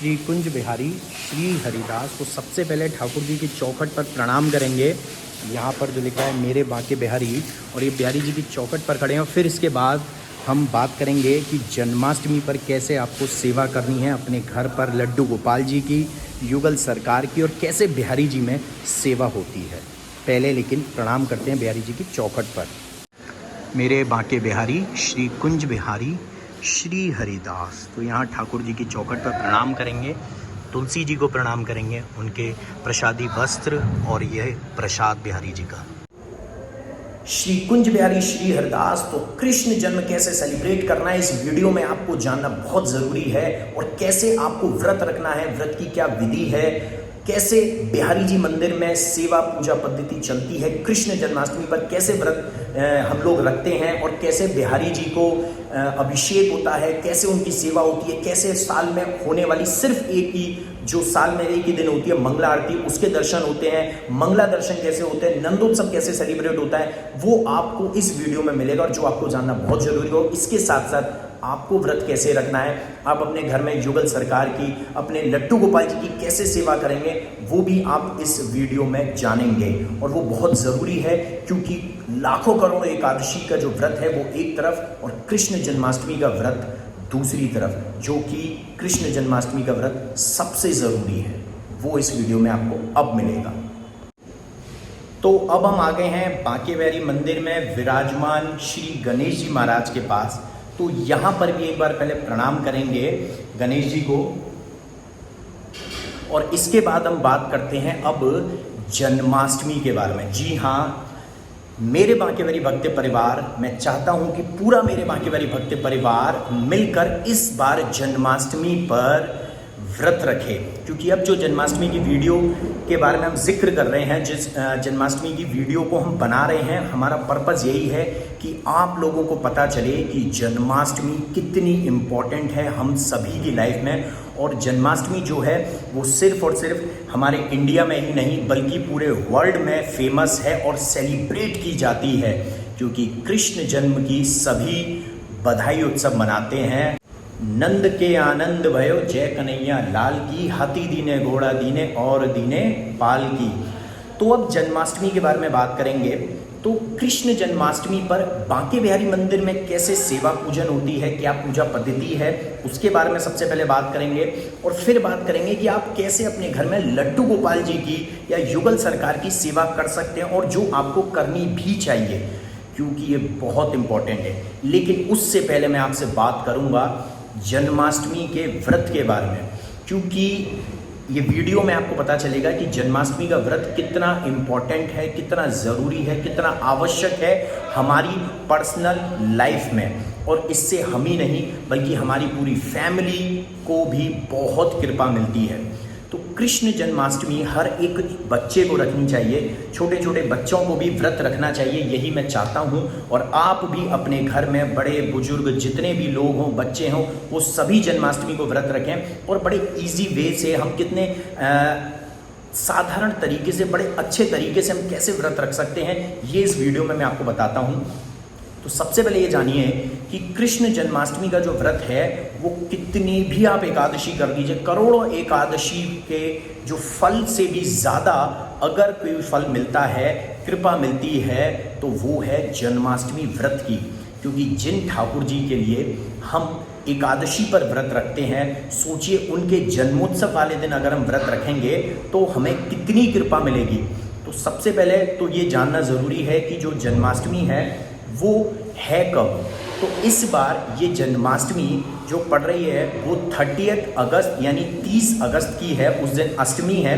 श्री कुंज बिहारी श्री हरिदास। तो सबसे पहले ठाकुर जी की चौखट पर प्रणाम करेंगे। यहाँ पर जो लिखा है मेरे बांके बिहारी, और ये बिहारी जी की चौखट पर खड़े हैं। फिर इसके बाद हम बात करेंगे कि जन्माष्टमी पर कैसे आपको सेवा करनी है अपने घर पर, लड्डू गोपाल जी की, युगल सरकार की, और कैसे बिहारी जी में सेवा होती है। पहले लेकिन प्रणाम करते हैं बिहारी जी की चौखट पर। मेरे बांके बिहारी श्री कुंज बिहारी श्री हरिदास। तो यहाँ ठाकुर जी की चौखट पर प्रणाम करेंगे, तुलसी जी को प्रणाम करेंगे, उनके प्रसादी वस्त्र और यह प्रसाद बिहारी जी का। श्री कुंज बिहारी श्री हरिदास। तो कृष्ण जन्म कैसे सेलिब्रेट करना है इस वीडियो में आपको जानना बहुत ज़रूरी है, और कैसे आपको व्रत रखना है, व्रत की क्या विधि है, कैसे बिहारी जी मंदिर में सेवा पूजा पद्धति चलती है, कृष्ण जन्माष्टमी पर कैसे व्रत हम लोग रखते हैं, और कैसे बिहारी जी को अभिषेक होता है, कैसे उनकी सेवा होती है, कैसे साल में होने वाली सिर्फ एक ही, जो साल में एक ही दिन होती है मंगला आरती, उसके दर्शन होते हैं, मंगला दर्शन कैसे होते हैं, नंदोत्सव कैसे सेलिब्रेट होता है, वो आपको इस वीडियो में मिलेगा, और जो आपको जानना बहुत जरूरी हो। इसके साथ साथ आपको व्रत कैसे रखना है, आप अपने घर में युगल सरकार की, अपने लड्डू गोपाल जी की कैसे सेवा करेंगे, वो भी आप इस वीडियो में जानेंगे। और वो बहुत ज़रूरी है, क्योंकि लाखों करोड़ों एकादशी का जो व्रत है वो एक तरफ, और कृष्ण जन्माष्टमी का व्रत दूसरी तरफ, जो कि कृष्ण जन्माष्टमी का व्रत सबसे ज़रूरी है, वो इस वीडियो में आपको अब मिलेगा। तो अब हम आ गए हैं बांके बिहारी मंदिर में विराजमान श्री गणेश जी महाराज के पास। तो यहाँ पर भी एक बार पहले प्रणाम करेंगे गणेश जी को, और इसके बाद हम बात करते हैं अब जन्माष्टमी के बारे में। जी हाँ, मेरे बांके बिहारी भक्त परिवार, मैं चाहता हूं कि पूरा मेरे बांके बिहारी भक्त परिवार मिलकर इस बार जन्माष्टमी पर व्रत रखे, क्योंकि अब जो जन्माष्टमी की वीडियो के बारे में हम जिक्र कर रहे हैं, जिस जन्माष्टमी की वीडियो को हम बना रहे हैं, हमारा पर्पज़ यही है कि आप लोगों को पता चले कि जन्माष्टमी कितनी इम्पॉर्टेंट है हम सभी की लाइफ में। और जन्माष्टमी जो है वो सिर्फ और सिर्फ हमारे इंडिया में ही नहीं बल्कि पूरे वर्ल्ड में फेमस है और सेलिब्रेट की जाती है, क्योंकि कृष्ण जन्म की सभी बधाई उत्सव मनाते हैं। नंद के आनंद भयो जय कन्हैया लाल की, हाथी दीने घोड़ा दीने और दीने पाल की। तो अब जन्माष्टमी के बारे में बात करेंगे। तो कृष्ण जन्माष्टमी पर बांके बिहारी मंदिर में कैसे सेवा पूजन होती है, क्या पूजा पद्धति है, उसके बारे में सबसे पहले बात करेंगे। और फिर बात करेंगे कि आप कैसे अपने घर में लड्डू गोपाल जी की या युगल सरकार की सेवा कर सकते हैं, और जो आपको करनी भी चाहिए, क्योंकि ये बहुत इंपॉर्टेंट है। लेकिन उससे पहले मैं आपसे बात करूंगा जन्माष्टमी के व्रत के बारे में, क्योंकि ये वीडियो में आपको पता चलेगा कि जन्माष्टमी का व्रत कितना इम्पॉर्टेंट है, कितना ज़रूरी है, कितना आवश्यक है हमारी पर्सनल लाइफ में। और इससे हम ही नहीं बल्कि हमारी पूरी फैमिली को भी बहुत कृपा मिलती है। तो कृष्ण जन्माष्टमी हर एक बच्चे को रखनी चाहिए, छोटे छोटे बच्चों को भी व्रत रखना चाहिए, यही मैं चाहता हूँ। और आप भी अपने घर में बड़े बुजुर्ग जितने भी लोग हों, बच्चे हों, वो सभी जन्माष्टमी को व्रत रखें। और बड़े इजी वे से हम कितने साधारण तरीके से, बड़े अच्छे तरीके से हम कैसे व्रत रख सकते हैं, ये इस वीडियो में मैं आपको बताता हूँ। तो सबसे पहले ये जानिए कि कृष्ण जन्माष्टमी का जो व्रत है वो कितनी भी आप एकादशी कर लीजिए, करोड़ों एकादशी के जो फल से भी ज़्यादा अगर कोई फल मिलता है, कृपा मिलती है, तो वो है जन्माष्टमी व्रत की। क्योंकि जिन ठाकुर जी के लिए हम एकादशी पर व्रत रखते हैं, सोचिए उनके जन्मोत्सव वाले दिन अगर हम व्रत रखेंगे तो हमें कितनी कृपा मिलेगी। तो सबसे पहले तो ये जानना ज़रूरी है कि जो जन्माष्टमी है वो है कब। तो इस बार ये जन्माष्टमी जो पड़ रही है वो 30 अगस्त यानी 30 अगस्त की है, उस दिन अष्टमी है।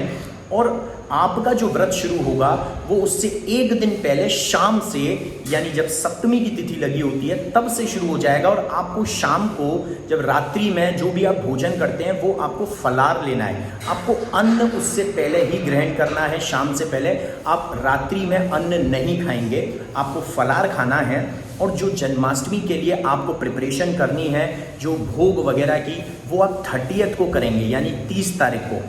और आपका जो व्रत शुरू होगा वो उससे एक दिन पहले शाम से, यानी जब सप्तमी की तिथि लगी होती है तब से शुरू हो जाएगा। और आपको शाम को जब रात्रि में जो भी आप भोजन करते हैं वो आपको फलार लेना है, आपको अन्न उससे पहले ही ग्रहण करना है। शाम से पहले आप रात्रि में अन्न नहीं खाएंगे, आपको फलार खाना है। और जो जन्माष्टमी के लिए आपको प्रिपरेशन करनी है, जो भोग वगैरह की, वो आप 30 को करेंगे, यानी 30 तारीख को।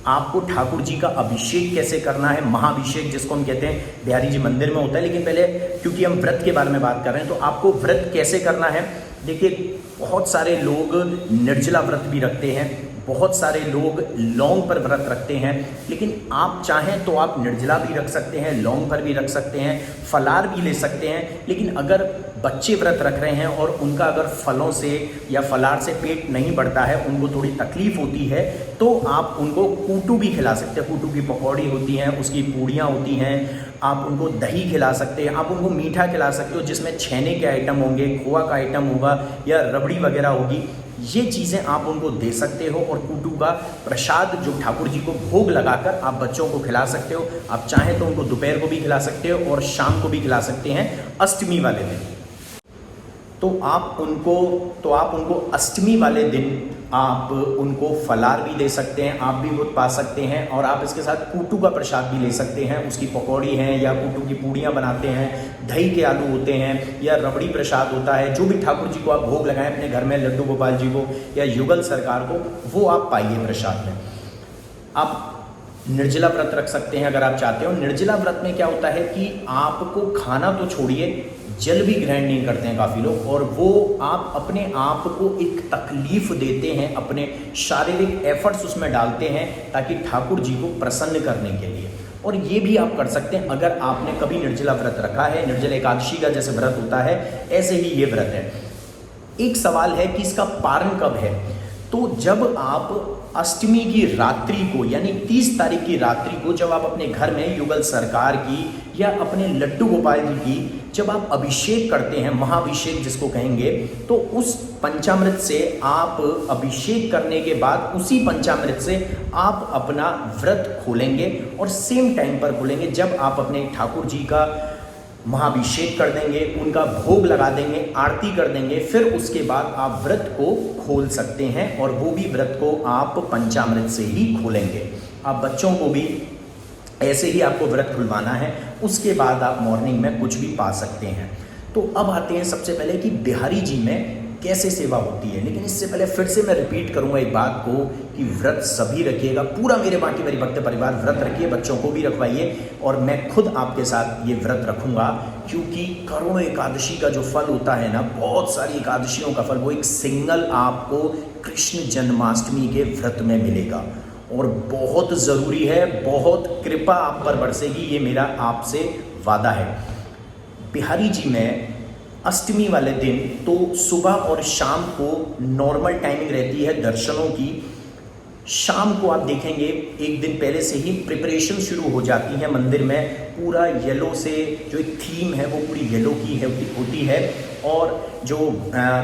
आपको ठाकुर जी का अभिषेक कैसे करना है, महाअभिषेक जिसको हम कहते हैं, बिहारी जी मंदिर में होता है। लेकिन पहले क्योंकि हम व्रत के बारे में बात कर रहे हैं, तो आपको व्रत कैसे करना है। देखिए, बहुत सारे लोग निर्जला व्रत भी रखते हैं, बहुत सारे लोग लौंग पर व्रत रखते हैं, लेकिन आप चाहें तो आप निर्जला भी रख सकते हैं, लौंग पर भी रख सकते हैं, फलार भी ले सकते हैं। लेकिन अगर बच्चे व्रत रख रहे हैं और उनका अगर फलों से या फलार से पेट नहीं बढ़ता है, उनको थोड़ी तकलीफ होती है, तो आप उनको कूटू भी खिला सकते हैं। कूटू की पकौड़ी होती हैं, उसकी पूड़ियाँ होती हैं, आप उनको दही खिला सकते हैं, आप उनको मीठा खिला सकते हो जिसमें छेने के आइटम होंगे, खोआ का आइटम होगा या रबड़ी वगैरह होगी। ये चीज़ें आप उनको दे सकते हो और कूटू का प्रसाद जो ठाकुर जी को भोग लगाकर आप बच्चों को खिला सकते हो। आप चाहें तो उनको दोपहर को भी खिला सकते हो और शाम को भी खिला सकते हैं अष्टमी वाले दिन। तो आप उनको अष्टमी वाले दिन आप उनको फलार भी दे सकते हैं, आप भी खुद पा सकते हैं, और आप इसके साथ कूटू का प्रसाद भी ले सकते हैं। उसकी पकौड़ी हैं या कूटू की पूड़ियाँ बनाते हैं, दही के आलू होते हैं या रबड़ी प्रसाद होता है, जो भी ठाकुर जी को आप भोग लगाएं अपने घर में, लड्डू गोपाल जी को या युगल सरकार को, वो आप पाइए प्रसाद में। आप निर्जला व्रत रख सकते हैं अगर आप चाहते हो। निर्जला व्रत में क्या होता है कि आपको खाना तो छोड़िए, जल भी ग्रहण नहीं करते हैं काफ़ी लोग, और वो आप अपने आप को एक तकलीफ देते हैं, अपने शारीरिक एफर्ट्स उसमें डालते हैं ताकि ठाकुर जी को प्रसन्न करने के लिए। और ये भी आप कर सकते हैं अगर आपने कभी निर्जला व्रत रखा है। निर्जला एकादशी का जैसे व्रत होता है, ऐसे ही ये व्रत है। एक सवाल है कि इसका पारण कब है। तो जब आप अष्टमी की रात्रि को यानी 30 तारीख की रात्रि को जब आप अपने घर में युगल सरकार की या अपने लड्डू गोपाल जी की जब आप अभिषेक करते हैं, महाअभिषेक जिसको कहेंगे, तो उस पंचामृत से आप अभिषेक करने के बाद उसी पंचामृत से आप अपना व्रत खोलेंगे और सेम टाइम पर खोलेंगे जब आप अपने ठाकुर जी का महाअभिषेक कर देंगे, उनका भोग लगा देंगे, आरती कर देंगे, फिर उसके बाद आप व्रत को खोल सकते हैं। और वो भी व्रत को आप पंचामृत से ही खोलेंगे। आप बच्चों को भी ऐसे ही आपको व्रत खुलवाना है, उसके बाद आप मॉर्निंग में कुछ भी पा सकते हैं। तो अब आते हैं सबसे पहले कि बिहारी जी में कैसे सेवा होती है। लेकिन इससे पहले फिर से मैं रिपीट करूंगा एक बात को कि व्रत सभी रखिएगा, पूरा मेरे बाकी मेरी भक्त परिवार व्रत रखिए, बच्चों को भी रखवाइए, और मैं खुद आपके साथ ये व्रत रखूंगा। क्योंकि करोड़ों एकादशी का जो फल होता है ना, बहुत सारी एकादशियों का फल, वो एक सिंगल आपको कृष्ण जन्माष्टमी के व्रत में मिलेगा और बहुत ज़रूरी है, बहुत कृपा आप पर बरसेगी, ये मेरा आपसे वादा है। बिहारी जी में अष्टमी वाले दिन तो सुबह और शाम को नॉर्मल टाइमिंग रहती है दर्शनों की। शाम को आप देखेंगे एक दिन पहले से ही प्रिपरेशन शुरू हो जाती है मंदिर में। पूरा येलो से जो एक थीम है वो पूरी येलो की होती है, और जो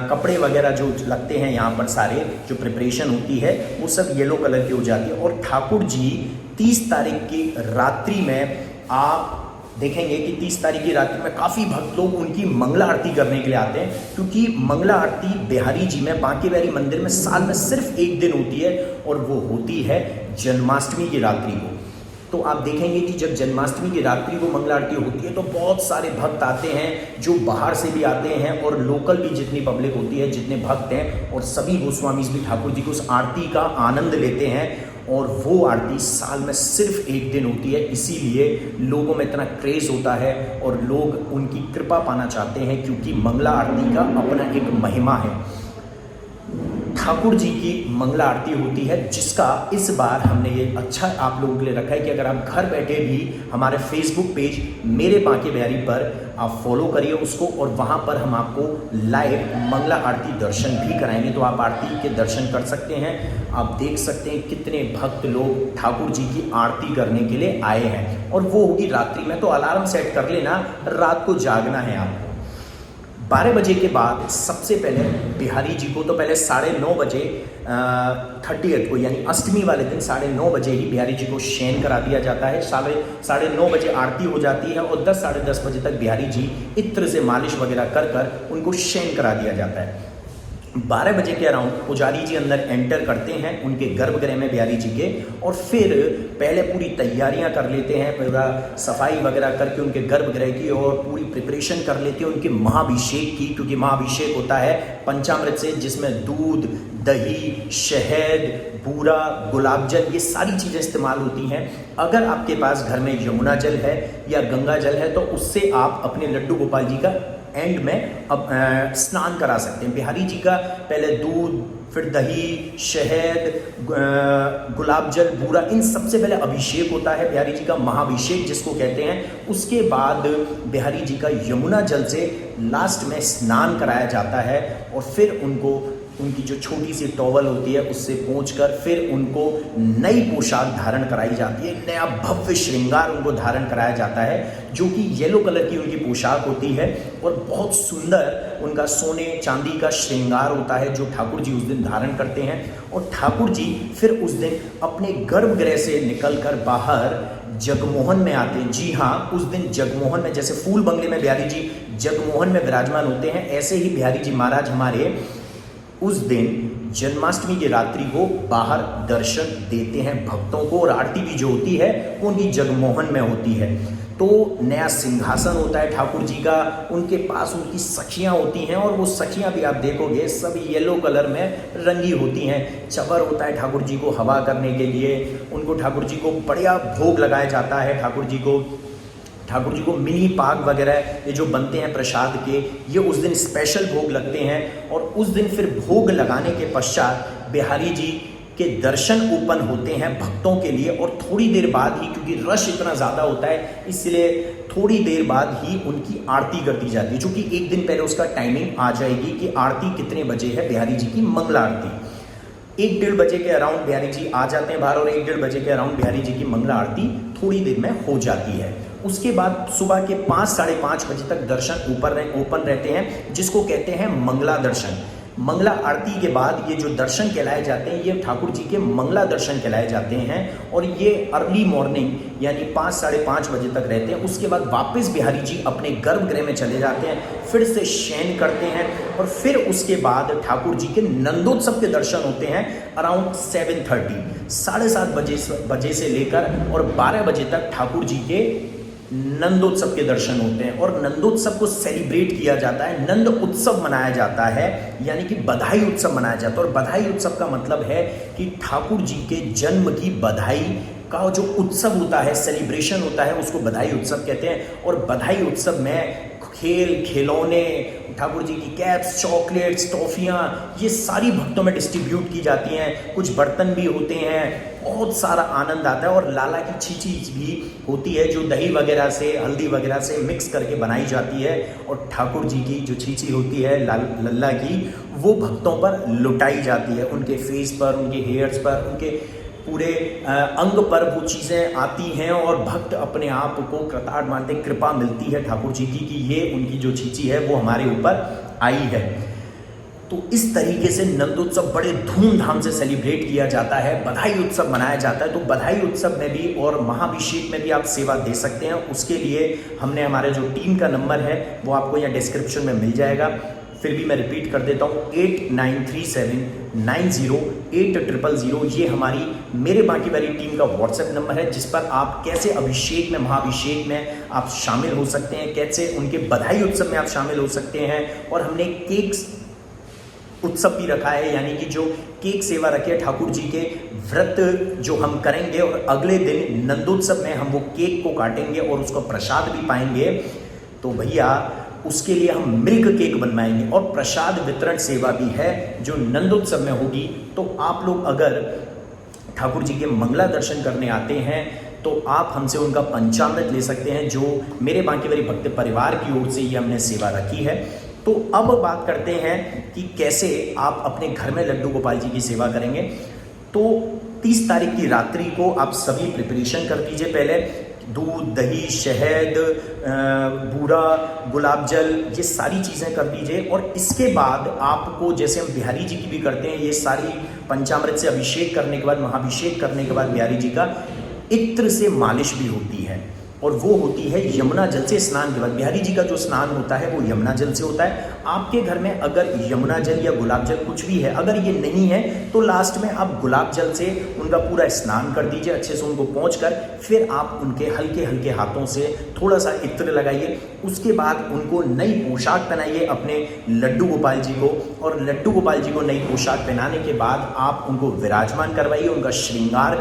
कपड़े वगैरह जो लगते हैं यहाँ पर सारे जो प्रिपरेशन होती है वो सब येलो कलर की हो जाती है। और ठाकुर जी 30 तारीख की रात्रि में आप देखेंगे कि 30 तारीख की रात्रि में काफ़ी भक्त लोग उनकी मंगला आरती करने के लिए आते हैं, क्योंकि मंगला आरती बिहारी जी में बांके बिहारी मंदिर में साल में सिर्फ एक दिन होती है और वो होती है जन्माष्टमी की रात्रि को। तो आप देखेंगे कि जब जन्माष्टमी की रात्रि को मंगला आरती होती है तो बहुत सारे भक्त आते हैं, जो बाहर से भी आते हैं और लोकल भी जितनी पब्लिक होती है, जितने भक्त हैं, और सभी गोस्वामीज भी ठाकुर जी को उस आरती का आनंद लेते हैं। और वो आरती साल में सिर्फ एक दिन होती है, इसीलिए लोगों में इतना क्रेज़ होता है और लोग उनकी कृपा पाना चाहते हैं, क्योंकि मंगला आरती का अपना एक महिमा है। ठाकुर जी की मंगला आरती होती है, जिसका इस बार हमने ये अच्छा आप लोगों के लिए रखा है कि अगर आप घर बैठे भी हमारे फेसबुक पेज मेरे बांके बिहारी पर आप फॉलो करिए उसको, और वहाँ पर हम आपको लाइव मंगला आरती दर्शन भी कराएंगे। तो आप आरती के दर्शन कर सकते हैं। आप देख सकते हैं कितने भक्त लोग ठाकुर जी की आरती करने के लिए आए हैं, और वो होगी रात्रि में। तो अलार्म सेट कर लेना, रात को जागना है आपको। 12 बजे के बाद सबसे पहले बिहारी जी को तो पहले 9:30 बजे 30th को यानी अष्टमी वाले दिन 9:30 बजे ही बिहारी जी को शयन करा दिया जाता है। 9:30 बजे आरती हो जाती है और 10 साढ़े 10 बजे तक बिहारी जी इत्र से मालिश वगैरह कर उनको शयन करा दिया जाता है। 12 बजे के अराउंड पुजारी जी अंदर एंटर करते हैं उनके गर्भगृह में बिहारी जी के, और फिर पहले पूरी तैयारियां कर लेते हैं, पूरा सफाई वगैरह करके उनके गर्भगृह की और पूरी प्रिपरेशन कर लेते हैं उनके महाअभिषेक की, क्योंकि महाअभिषेक होता है पंचामृत से, जिसमें दूध, दही, शहद, बूरा, गुलाब जल, ये सारी चीज़ें इस्तेमाल होती हैं। अगर आपके पास घर में यमुना जल है या गंगा जल है तो उससे आप अपने लड्डू गोपाल जी का एंड में अब स्नान करा सकते हैं। बिहारी जी का पहले दूध, फिर दही, शहद, गुलाब जल, बूरा, इन सबसे पहले अभिषेक होता है बिहारी जी का, महाभिषेक जिसको कहते हैं। उसके बाद बिहारी जी का यमुना जल से लास्ट में स्नान कराया जाता है और फिर उनको उनकी जो छोटी सी टॉवल होती है उससे पोंछकर फिर उनको नई पोशाक धारण कराई जाती है, नया भव्य श्रृंगार उनको धारण कराया जाता है, जो कि येलो कलर की उनकी पोशाक होती है और बहुत सुंदर उनका सोने चांदी का श्रृंगार होता है जो ठाकुर जी उस दिन धारण करते हैं। और ठाकुर जी फिर उस दिन अपने गर्भगृह से निकलकर बाहर जगमोहन में आते हैं। जी हाँ, उस दिन जगमोहन में, जैसे फूल बंगले में बिहारी जी जगमोहन में विराजमान होते हैं, ऐसे ही बिहारी जी महाराज हमारे उस दिन जन्माष्टमी की रात्रि को बाहर दर्शन देते हैं भक्तों को, और आरती भी जो होती है वो उनकी जगमोहन में होती है। तो नया सिंहासन होता है ठाकुर जी का, उनके पास उनकी सखियां होती हैं, और वो सखियां भी आप देखोगे सब येलो कलर में रंगी होती हैं। चवर होता है ठाकुर जी को हवा करने के लिए, उनको ठाकुर जी को बढ़िया भोग लगाया जाता है। ठाकुर जी को मिनी पाक वगैरह ये जो बनते हैं प्रसाद के, ये उस दिन स्पेशल भोग लगते हैं। और उस दिन फिर भोग लगाने के पश्चात बिहारी जी के दर्शन ओपन होते हैं भक्तों के लिए, और थोड़ी देर बाद ही, क्योंकि रश इतना ज़्यादा होता है इसलिए थोड़ी देर बाद ही उनकी आरती कर दी जाती है, जो कि एक दिन पहले उसका टाइमिंग आ जाएगी कि आरती कितने बजे है बिहारी जी की मंगला आरती। 1-1:30 बजे के अराउंड बिहारी जी आ जाते हैं बाहर, और 1-1:30 बजे के अराउंड बिहारी जी की मंगला आरती थोड़ी देर में हो जाती है। उसके बाद सुबह के 5-5:30 बजे तक दर्शन ओपन रहते हैं, जिसको कहते हैं मंगला दर्शन। मंगला आरती के बाद ये जो दर्शन कहलाए जाते हैं, ये ठाकुर जी के मंगला दर्शन कहलाए जाते हैं, और ये अर्ली मॉर्निंग यानी 5-5:30 बजे तक रहते हैं। उसके बाद वापस बिहारी जी अपने गर्भगृह में चले जाते हैं, फिर से शयन करते हैं, और फिर उसके बाद ठाकुर जी के नंदोत्सव के दर्शन होते हैं अराउंड 7:30, 7:30 बजे से लेकर और 12 बजे तक ठाकुर जी के नंदोत्सव के दर्शन होते हैं। और नंदोत्सव को सेलिब्रेट किया जाता है, नंद उत्सव मनाया जाता है, यानी कि बधाई उत्सव मनाया जाता है। और बधाई उत्सव का मतलब है कि ठाकुर जी के जन्म की बधाई का जो उत्सव होता है, सेलिब्रेशन होता है, उसको बधाई उत्सव कहते हैं। और बधाई उत्सव में खेल खिलौने, ठाकुर जी की कैप्स, चॉकलेट्स, टॉफियाँ, ये सारी भक्तों में डिस्ट्रीब्यूट की जाती हैं। कुछ बर्तन भी होते हैं, बहुत सारा आनंद आता है। और लाला की छींची भी होती है, जो दही वगैरह से, हल्दी वगैरह से मिक्स करके बनाई जाती है, और ठाकुर जी की जो छींची होती है लल्ला की, वो भक्तों पर लुटाई जाती है। उनके फेस पर, उनके हेयर्स पर, उनके पूरे अंग पर वो चीज़ें आती हैं, और भक्त अपने आप को कृतार्थ मानते, कृपा मिलती है ठाकुर जी की कि ये उनकी जो चीची है वो हमारे ऊपर आई है। तो इस तरीके से नंदोत्सव बड़े धूमधाम से सेलिब्रेट किया जाता है, बधाई उत्सव मनाया जाता है। तो बधाई उत्सव में भी और महाभिषेक में भी आप सेवा दे सकते हैं। उसके लिए हमने हमारे जो टीम का नंबर है वो आपको यहाँ डिस्क्रिप्शन में मिल जाएगा, फिर भी मैं रिपीट कर देता हूँ, 8937908000। ये हमारी मेरे बाकी वाली टीम का व्हाट्सएप नंबर है, जिस पर आप कैसे अभिषेक में, महाभिषेक में आप शामिल हो सकते हैं, कैसे उनके बधाई उत्सव में आप शामिल हो सकते हैं। और हमने केक्स उत्सव भी रखा है, यानी कि जो केक सेवा रखी है ठाकुर जी के व्रत जो हम करेंगे, और अगले दिन नंदोत्सव में हम वो केक को काटेंगे और उसको प्रसाद भी पाएंगे। तो भैया उसके लिए हम मिल्क केक बनवाएंगे, और प्रसाद वितरण सेवा भी है जो नंदोत्सव में होगी। तो आप लोग अगर ठाकुर जी के मंगला दर्शन करने आते हैं तो आप हमसे उनका पंचामृत ले सकते हैं, जो मेरे बांकीवली भक्त परिवार की ओर से ये हमने सेवा रखी है। तो अब बात करते हैं कि कैसे आप अपने घर में लड्डू गोपाल जी की सेवा करेंगे। तो 30 तारीख की रात्रि को आप सभी प्रिपरेशन कर दीजिए। पहले दूध, दही, शहद, बूरा, गुलाब जल, ये सारी चीज़ें कर दीजिए। और इसके बाद आपको, जैसे हम बिहारी जी की भी करते हैं, ये सारी पंचामृत से अभिषेक करने के बाद, महाभिषेक करने के बाद बिहारी जी का इत्र से मालिश भी होती है, और वो होती है यमुना जल से स्नान के बाद। बिहारी जी का जो स्नान होता है वो यमुना जल से होता है। आपके घर में अगर यमुना जल या गुलाब जल कुछ भी है, अगर ये नहीं है तो लास्ट में आप गुलाब जल से उनका पूरा स्नान कर दीजिए, अच्छे से उनको पोंछकर, फिर आप उनके हल्के हल्के हाथों से थोड़ा सा इत्र लगाइए। उसके बाद उनको नई पोशाक पहनाइए अपने लड्डू गोपाल जी को, और लड्डू गोपाल जी को नई पोशाक पहनाने के बाद आप उनको विराजमान करवाइए, उनका श्रृंगार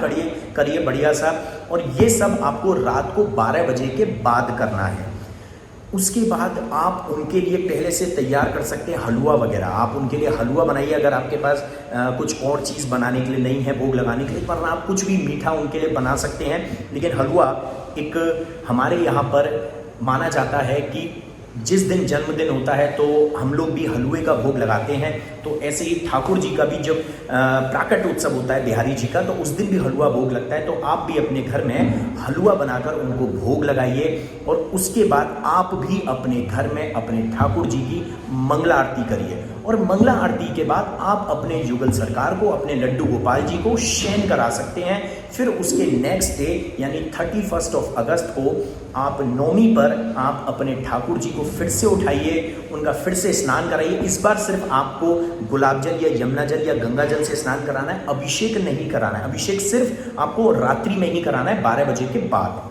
करिए बढ़िया सा। और ये सब आपको रात को 12 बजे के बाद करना है। उसके बाद आप उनके लिए पहले से तैयार कर सकते हैं हलवा वगैरह। आप उनके लिए हलवा बनाइए, अगर आपके पास कुछ और चीज़ बनाने के लिए नहीं है भोग लगाने के लिए, वरना आप कुछ भी मीठा उनके लिए बना सकते हैं। लेकिन हलवा एक हमारे यहाँ पर माना जाता है कि जिस दिन जन्मदिन होता है तो हम लोग भी हलवे का भोग लगाते हैं। तो ऐसे ही ठाकुर जी का भी जब प्राकट उत्सव होता है बिहारी जी का, तो उस दिन भी हलवा भोग लगता है। तो आप भी अपने घर में हलवा बनाकर उनको भोग लगाइए और उसके बाद आप भी अपने घर में अपने ठाकुर जी की मंगला आरती करिए। और मंगला आरती के बाद आप अपने युगल सरकार को, अपने लड्डू गोपाल जी को शयन करा सकते हैं। फिर उसके नेक्स्ट डे यानी 31 अगस्त को आप नौमी पर आप अपने ठाकुर जी को फिर से उठाइए, उनका फिर से स्नान कराइए। इस बार सिर्फ आपको गुलाब जल या यमुना जल या गंगा जल से स्नान कराना है, अभिषेक नहीं कराना है। अभिषेक सिर्फ आपको रात्रि में ही कराना है 12 बजे के बाद।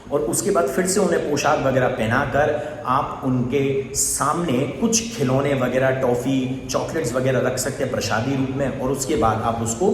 और उसके बाद फिर से उन्हें पोशाक वगैरह पहनाकर आप उनके सामने कुछ खिलौने वगैरह, टॉफ़ी, चॉकलेट्स वगैरह रख सकते हैं प्रसादी रूप में। और उसके बाद आप उसको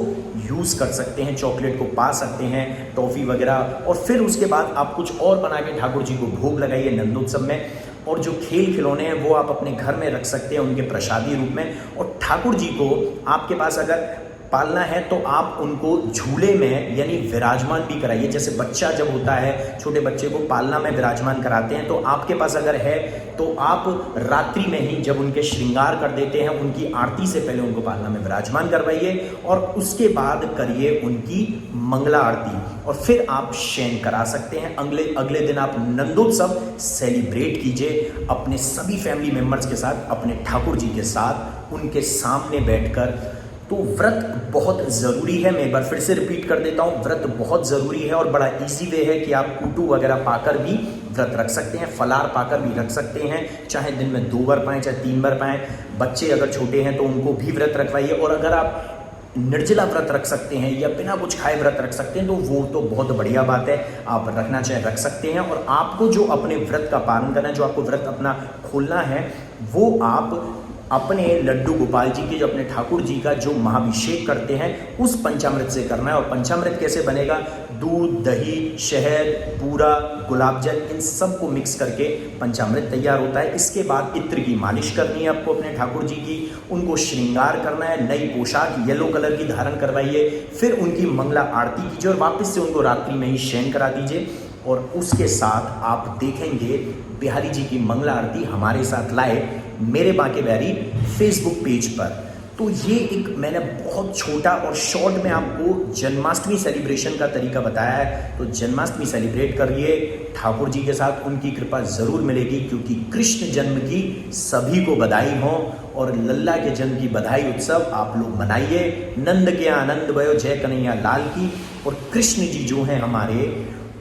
यूज़ कर सकते हैं, चॉकलेट को पा सकते हैं, टॉफ़ी वगैरह। और फिर उसके बाद आप कुछ और बना के ठाकुर जी को भोग लगाइए नंदोत्सव में। और जो खेल खिलौने हैं वो आप अपने घर में रख सकते हैं उनके प्रसादी रूप में। और ठाकुर जी को आपके पास अगर पालना है तो आप उनको झूले में यानी विराजमान भी कराइए। जैसे बच्चा जब होता है, छोटे बच्चे को पालना में विराजमान कराते हैं, तो आपके पास अगर है तो आप रात्रि में ही जब उनके श्रृंगार कर देते हैं, उनकी आरती से पहले उनको पालना में विराजमान करवाइए और उसके बाद करिए उनकी मंगला आरती और फिर आप शयन करा सकते हैं। अगले दिन आप नंदोत्सव सेलिब्रेट कीजिए अपने सभी फैमिली मेंबर्स के साथ, अपने ठाकुर जी के साथ, उनके सामने बैठकर। तो व्रत बहुत ज़रूरी है, मैं एक बार फिर से रिपीट कर देता हूँ, व्रत बहुत ज़रूरी है और बड़ा इजी वे है कि आप कूटू वगैरह पाकर भी व्रत रख सकते हैं, फलार पाकर भी रख सकते हैं, चाहे दिन में 2 बार पाएँ चाहे 3 बार पाएँ। बच्चे अगर छोटे हैं तो उनको भी व्रत रखवाइए। और अगर आप निर्जला व्रत रख सकते हैं या बिना कुछ खाए व्रत रख सकते हैं तो वो तो बहुत बढ़िया बात है, आप रखना चाहे रख सकते हैं। और आपको जो अपने व्रत का पालन करना है, जो आपको व्रत अपना खोलना है, वो आप अपने लड्डू गोपाल जी के, जो अपने ठाकुर जी का जो महाभिषेक करते हैं उस पंचामृत से करना है। और पंचामृत कैसे बनेगा? दूध, दही, शहद, पूरा, गुलाब जल, इन सब को मिक्स करके पंचामृत तैयार होता है। इसके बाद इत्र की मालिश करनी है आपको अपने ठाकुर जी की, उनको श्रृंगार करना है, नई पोशाक येलो कलर की धारण करवाइए, फिर उनकी मंगला आरती कीजिए और वापस से उनको रात्रि में ही शयन करा दीजिए। और उसके साथ आप देखेंगे बिहारी जी की मंगला आरती हमारे साथ लाए मेरे बांके बिहारी फेसबुक पेज पर। तो ये एक मैंने बहुत छोटा और शॉर्ट में आपको जन्माष्टमी सेलिब्रेशन का तरीका बताया है। तो जन्माष्टमी सेलिब्रेट करिए ठाकुर जी के साथ, उनकी कृपा ज़रूर मिलेगी, क्योंकि कृष्ण जन्म की सभी को बधाई हो और लल्ला के जन्म की बधाई उत्सव आप लोग मनाइए। नंद के आनंद भयो जय कन्हैया लाल की। और कृष्ण जी जो हैं हमारे,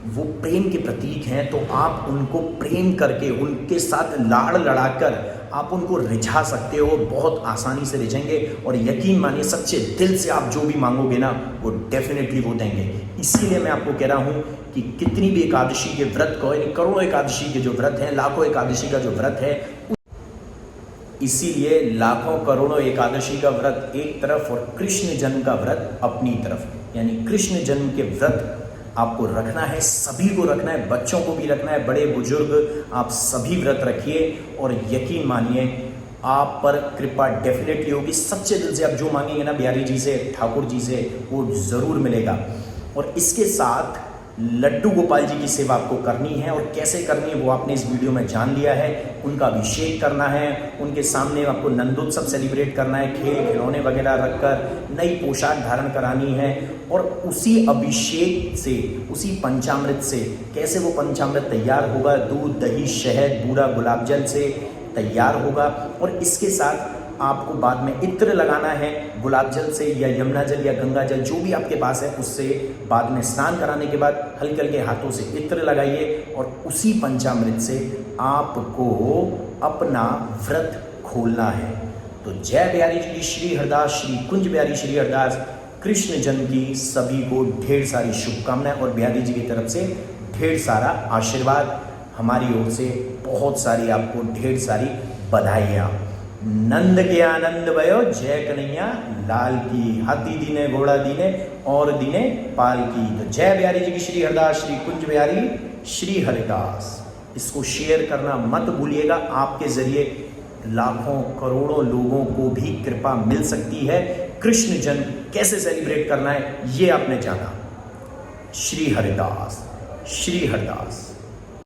वो प्रेम के प्रतीक हैं, तो आप उनको प्रेम करके उनके साथ लाड़ लड़ाकर आप उनको रिझा सकते हो, बहुत आसानी से रिझेंगे। और यकीन मानिए सच्चे दिल से आप जो भी मांगोगे ना वो डेफिनेटली वो देंगे। इसीलिए मैं आपको कह रहा हूँ कि कितनी भी एकादशी के व्रत को, करोड़ों एकादशी के जो व्रत हैं, लाखों एकादशी का जो व्रत है, इसीलिए लाखों करोड़ों एकादशी का व्रत एक तरफ और कृष्ण जन्म का व्रत अपनी तरफ, यानी कृष्ण जन्म के व्रत आपको रखना है, सभी को रखना है, बच्चों को भी रखना है, बड़े बुजुर्ग आप सभी व्रत रखिए। और यकीन मानिए आप पर कृपा डेफिनेटली होगी। सच्चे दिल से आप जो मांगेंगे ना बिहारी जी से, ठाकुर जी से, वो ज़रूर मिलेगा। और इसके साथ लड्डू गोपाल जी की सेवा आपको करनी है, और कैसे करनी है वो आपने इस वीडियो में जान लिया है। उनका अभिषेक करना है, उनके सामने आपको नंदोत्सव सेलिब्रेट करना है, खेल खिलौने वगैरह रखकर नई पोशाक धारण करानी है। और उसी अभिषेक से, उसी पंचामृत से, कैसे वो पंचामृत तैयार होगा? दूध, दही, शहद, बूरा, गुलाब जल से तैयार होगा। और इसके साथ आपको बाद में इत्र लगाना है, गुलाब जल से या यमुना जल या गंगा जल जो भी आपके पास है उससे बाद में स्नान कराने के बाद हल्के हल्के हाथों से इत्र लगाइए और उसी पंचामृत से आपको अपना व्रत खोलना है। तो जय बिहारी जी की श्री हरदास, श्री कुंज बिहारी श्री हरदास। कृष्ण जन्म की सभी को ढेर सारी शुभकामनाएं और बिहारी जी की तरफ से ढेर सारा आशीर्वाद, हमारी ओर से बहुत सारी आपको ढेर सारी बधाइयाँ। नंद के आनंद भयो जय कन्हैया लाल की। हाथी दीने घोड़ा दीने और दीने पाल की। तो जय बिहारी जी की श्री हरदास, श्री कुंज बिहारी श्री हरिदास। इसको शेयर करना मत भूलिएगा। आपके जरिए लाखों करोड़ों लोगों को भी कृपा मिल सकती है। कृष्ण जन्म कैसे सेलिब्रेट करना है ये आपने जाना। श्री हरिदास, श्री हरिदास।